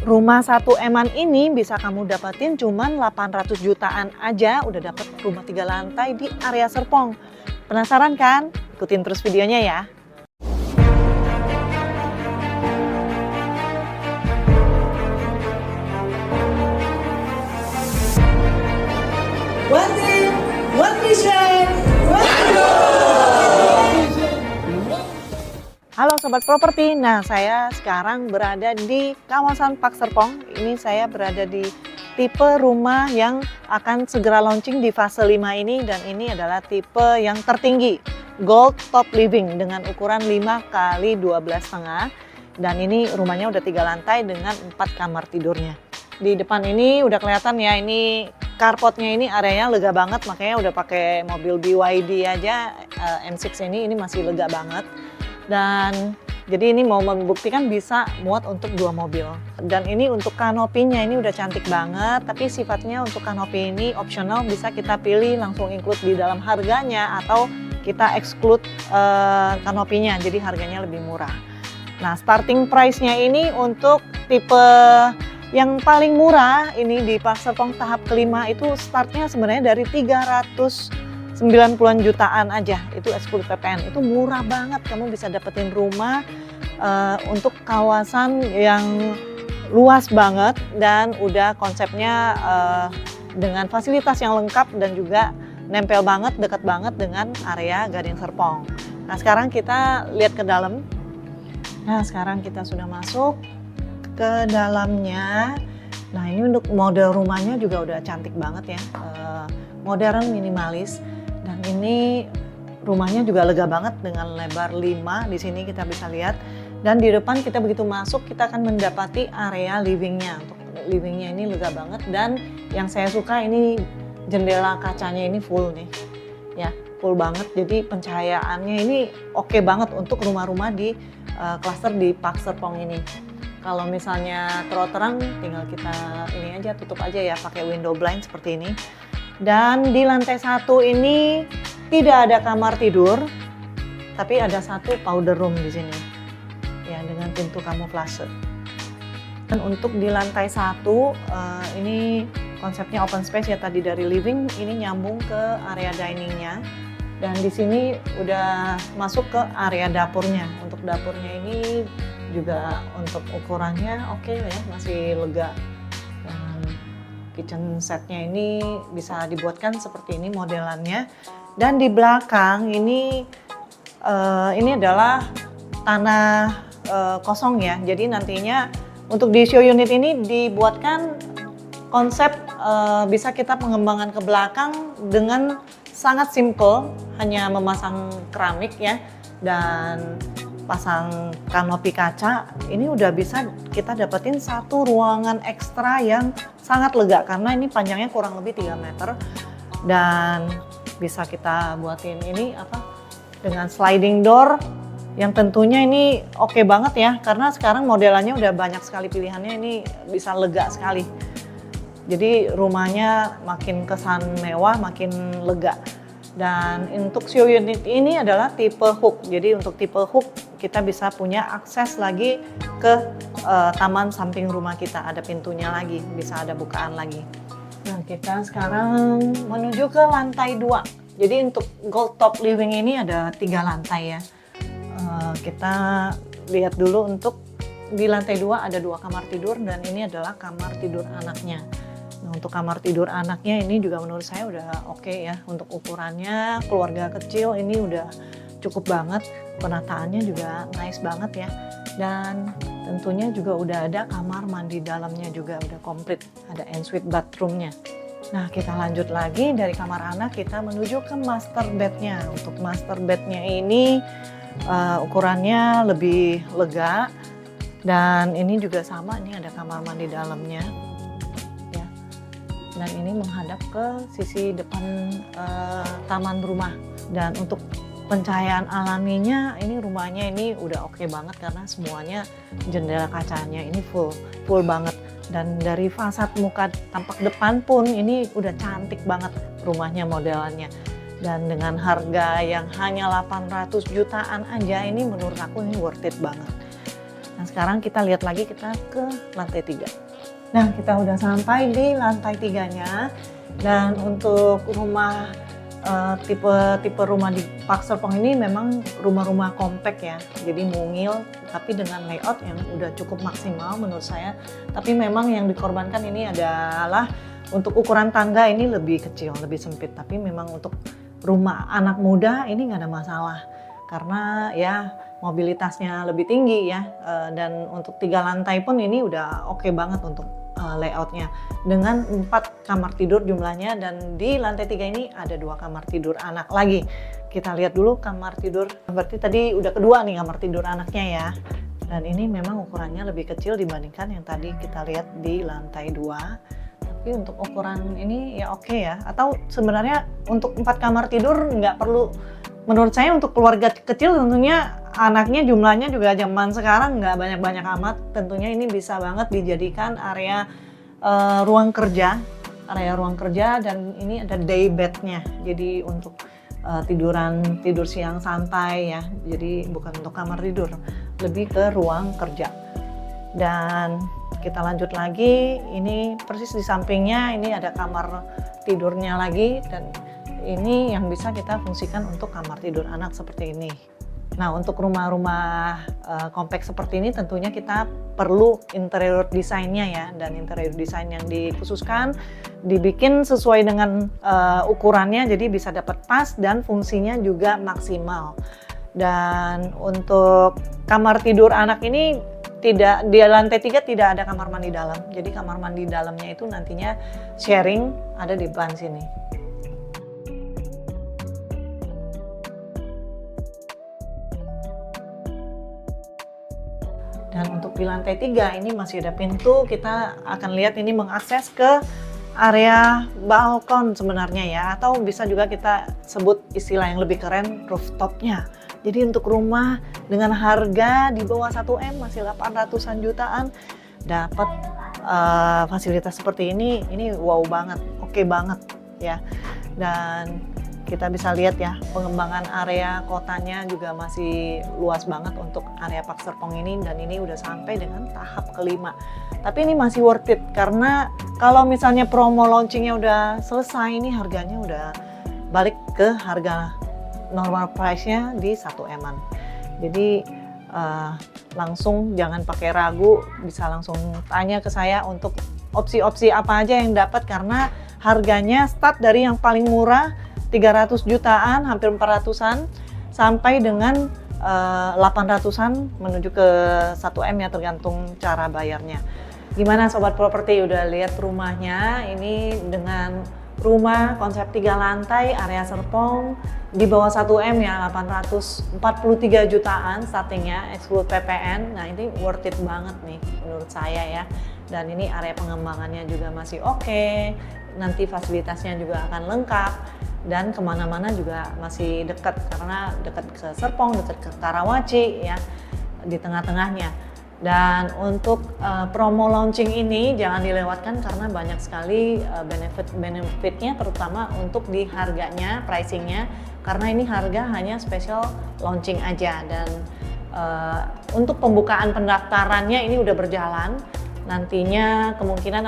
Rumah 1 M-an ini bisa kamu dapetin cuman 800 jutaan aja udah dapet rumah 3 lantai di area Serpong. Penasaran kan? Ikutin terus videonya ya. One dream, one vision, one Halo Sobat Properti, nah saya sekarang berada di kawasan Park Serpong. Ini saya berada di tipe rumah yang akan segera launching di fase 5 ini. Dan ini adalah tipe yang tertinggi, Gold Top Living dengan ukuran 5 kali 12,5. Dan ini rumahnya udah 3 lantai dengan 4 kamar tidurnya. Di depan ini udah kelihatan ya, ini carportnya ini areanya lega banget. Makanya udah pakai mobil BYD aja, M6 ini masih lega banget. Dan jadi ini mau membuktikan bisa muat untuk 2 mobil. Dan ini untuk kanopinya ini udah cantik banget, tapi sifatnya untuk kanopi ini optional, bisa kita pilih langsung include di dalam harganya atau kita exclude kanopinya, jadi harganya lebih murah. Nah, starting price-nya ini untuk tipe yang paling murah ini di Park Serpong tahap kelima itu startnya sebenarnya dari 390-an jutaan aja, itu exclude PPN. Itu murah banget, kamu bisa dapetin rumah untuk kawasan yang luas banget dan udah konsepnya dengan fasilitas yang lengkap dan juga nempel banget, dekat banget dengan area Gading Serpong. Nah, sekarang kita lihat ke dalam. Nah, sekarang kita sudah masuk ke dalamnya. Nah, ini untuk model rumahnya juga udah cantik banget ya, modern, minimalis. Dan ini rumahnya juga lega banget dengan lebar 5, di sini kita bisa lihat. Dan di depan kita begitu masuk kita akan mendapati area livingnya. Untuk livingnya ini lega banget, dan yang saya suka ini jendela kacanya ini full nih, ya full banget. Jadi pencahayaannya ini oke banget untuk rumah-rumah di klaster di Park Serpong ini. Kalau misalnya terlalu terang, tinggal kita ini aja, tutup aja ya pakai window blind seperti ini. Dan di lantai 1 ini tidak ada kamar tidur, tapi ada 1 powder room di sini, ya dengan pintu kamuflase. Dan untuk di lantai 1 ini konsepnya open space ya, tadi dari living ini nyambung ke area diningnya. Dan di sini udah masuk ke area dapurnya. Untuk dapurnya ini juga untuk ukurannya oke ya, masih lega. Dan kitchen setnya ini bisa dibuatkan seperti ini modelannya. Dan di belakang ini adalah tanah kosong ya. Jadi nantinya untuk di show unit ini dibuatkan konsep bisa kita pengembangan ke belakang dengan sangat simple, hanya memasang keramik ya dan pasang kanopi kaca. Ini udah bisa kita dapetin 1 ruangan ekstra yang sangat lega karena ini panjangnya kurang lebih 3 meter dan bisa kita buatin ini dengan sliding door yang tentunya ini oke banget ya, karena sekarang modelannya udah banyak sekali pilihannya, ini bisa lega sekali. Jadi rumahnya makin kesan mewah, makin lega. Dan untuk show unit ini adalah tipe hook. Jadi untuk tipe hook kita bisa punya akses lagi ke taman samping rumah kita. Ada pintunya lagi, bisa ada bukaan lagi. Nah, kita sekarang menuju ke lantai 2. Jadi untuk Gold Top Living ini ada 3 lantai ya. Kita lihat dulu untuk di lantai 2 ada 2 kamar tidur dan ini adalah kamar tidur anaknya. Nah, untuk kamar tidur anaknya ini juga menurut saya udah oke ya. Untuk ukurannya keluarga kecil ini udah cukup banget. Penataannya juga nice banget ya. Dan tentunya juga udah ada kamar mandi dalamnya juga udah komplit. Ada ensuite bathroomnya. Nah, kita lanjut lagi dari kamar anak kita menuju ke master bednya. Untuk master bednya ini ukurannya lebih lega. Dan ini juga sama, ini ada kamar mandi dalamnya. Dan ini menghadap ke sisi depan taman rumah. Dan untuk pencahayaan alaminya ini rumahnya ini udah oke banget karena semuanya jendela kacanya ini full banget. Dan dari fasad muka tampak depan pun ini udah cantik banget rumahnya modelannya. Dan dengan harga yang hanya 800 jutaan aja ini menurut aku ini worth it banget. Nah sekarang kita lihat lagi, kita ke lantai 3. Nah kita udah sampai di lantai 3-nya. Dan untuk rumah tipe rumah di Park Serpong ini memang rumah-rumah kompak ya, jadi mungil tapi dengan layout yang udah cukup maksimal menurut saya. Tapi memang yang dikorbankan ini adalah untuk ukuran tangga ini lebih kecil, lebih sempit. Tapi memang untuk rumah anak muda ini nggak ada masalah karena ya mobilitasnya lebih tinggi ya, dan untuk 3 lantai pun ini udah oke banget untuk layoutnya dengan 4 kamar tidur jumlahnya. Dan di lantai 3 ini ada 2 kamar tidur anak lagi. Kita lihat dulu kamar tidur, berarti tadi udah kedua nih kamar tidur anaknya ya. Dan ini memang ukurannya lebih kecil dibandingkan yang tadi kita lihat di lantai 2. Tapi untuk ukuran ini ya oke ya. Atau sebenarnya untuk 4 kamar tidur nggak perlu, menurut saya untuk keluarga kecil tentunya anaknya jumlahnya juga zaman sekarang nggak banyak-banyak amat. Tentunya ini bisa banget dijadikan area ruang kerja, dan ini ada day bednya. Jadi untuk tidur siang santai ya. Jadi bukan untuk kamar tidur, lebih ke ruang kerja. Dan kita lanjut lagi, ini persis di sampingnya ini ada kamar tidurnya lagi, dan ini yang bisa kita fungsikan untuk kamar tidur anak seperti ini. Nah untuk rumah-rumah kompak seperti ini tentunya kita perlu interior desainnya ya, dan interior desain yang dikhususkan dibikin sesuai dengan ukurannya, jadi bisa dapat pas dan fungsinya juga maksimal. Dan untuk kamar tidur anak ini tidak, di lantai 3 tidak ada kamar mandi dalam, jadi kamar mandi dalamnya itu nantinya sharing ada di depan sini. Dan untuk di lantai 3 ini masih ada pintu, kita akan lihat ini mengakses ke area balkon sebenarnya ya, atau bisa juga kita sebut istilah yang lebih keren rooftopnya. Jadi untuk rumah dengan harga di bawah 1M masih 800-an jutaan dapat fasilitas seperti ini wow banget, oke banget ya. Dan kita bisa lihat ya pengembangan area kotanya juga masih luas banget untuk area Park Serpong ini, dan ini udah sampai dengan tahap kelima. Tapi ini masih worth it karena kalau misalnya promo launchingnya udah selesai, ini harganya udah balik ke harga normal price-nya di 1M-an. Jadi langsung jangan pakai ragu, bisa langsung tanya ke saya untuk opsi-opsi apa aja yang dapat, karena harganya start dari yang paling murah 300 jutaan, hampir 400-an, sampai dengan 800-an menuju ke 1M ya, tergantung cara bayarnya. Gimana Sobat Properti, udah lihat rumahnya? Ini dengan rumah konsep 3 lantai, area Serpong, di bawah 1M ya, 843 jutaan startingnya, exclude PPN. Nah ini worth it banget nih menurut saya ya. Dan ini area pengembangannya juga masih oke, nanti fasilitasnya juga akan lengkap. Dan kemana-mana juga masih dekat, karena dekat ke Serpong, dekat ke Karawaci ya, di tengah-tengahnya. Dan untuk promo launching ini jangan dilewatkan karena banyak sekali benefit-benefitnya, terutama untuk di harganya, pricingnya, karena ini harga hanya special launching aja. Dan untuk pembukaan pendaftarannya ini udah berjalan. Nantinya kemungkinan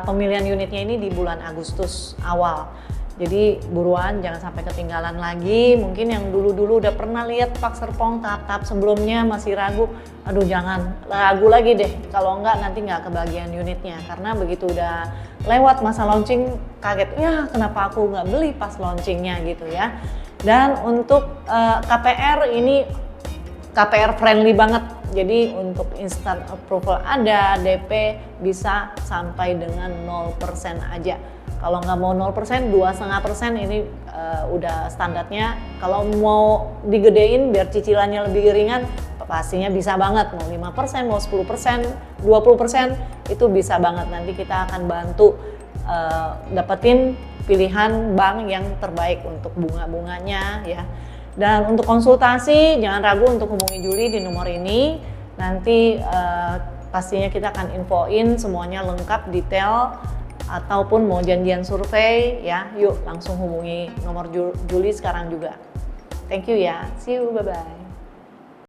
pemilihan unitnya ini di bulan Agustus awal. Jadi buruan, jangan sampai ketinggalan lagi. Mungkin yang dulu-dulu udah pernah lihat Park Serpong tahap-tahap sebelumnya masih ragu, aduh jangan ragu lagi deh. Kalau enggak nanti nggak kebagian unitnya, karena begitu udah lewat masa launching kaget, ya kenapa aku nggak beli pas launchingnya gitu ya. Dan untuk KPR ini KPR friendly banget. Jadi untuk instant approval ada, DP bisa sampai dengan 0% aja. Kalau nggak mau 0%, 2,5% ini udah standarnya. Kalau mau digedein biar cicilannya lebih ringan, pastinya bisa banget. Mau 5%, mau 10%, 20% itu bisa banget. Nanti kita akan bantu dapetin pilihan bank yang terbaik untuk bunga-bunganya ya. Dan untuk konsultasi jangan ragu untuk hubungi Julie di nomor ini. Nanti pastinya kita akan infoin semuanya lengkap, detail, ataupun mau janjian survei ya, yuk langsung hubungi nomor Julie sekarang juga. Thank you ya, see you, bye-bye.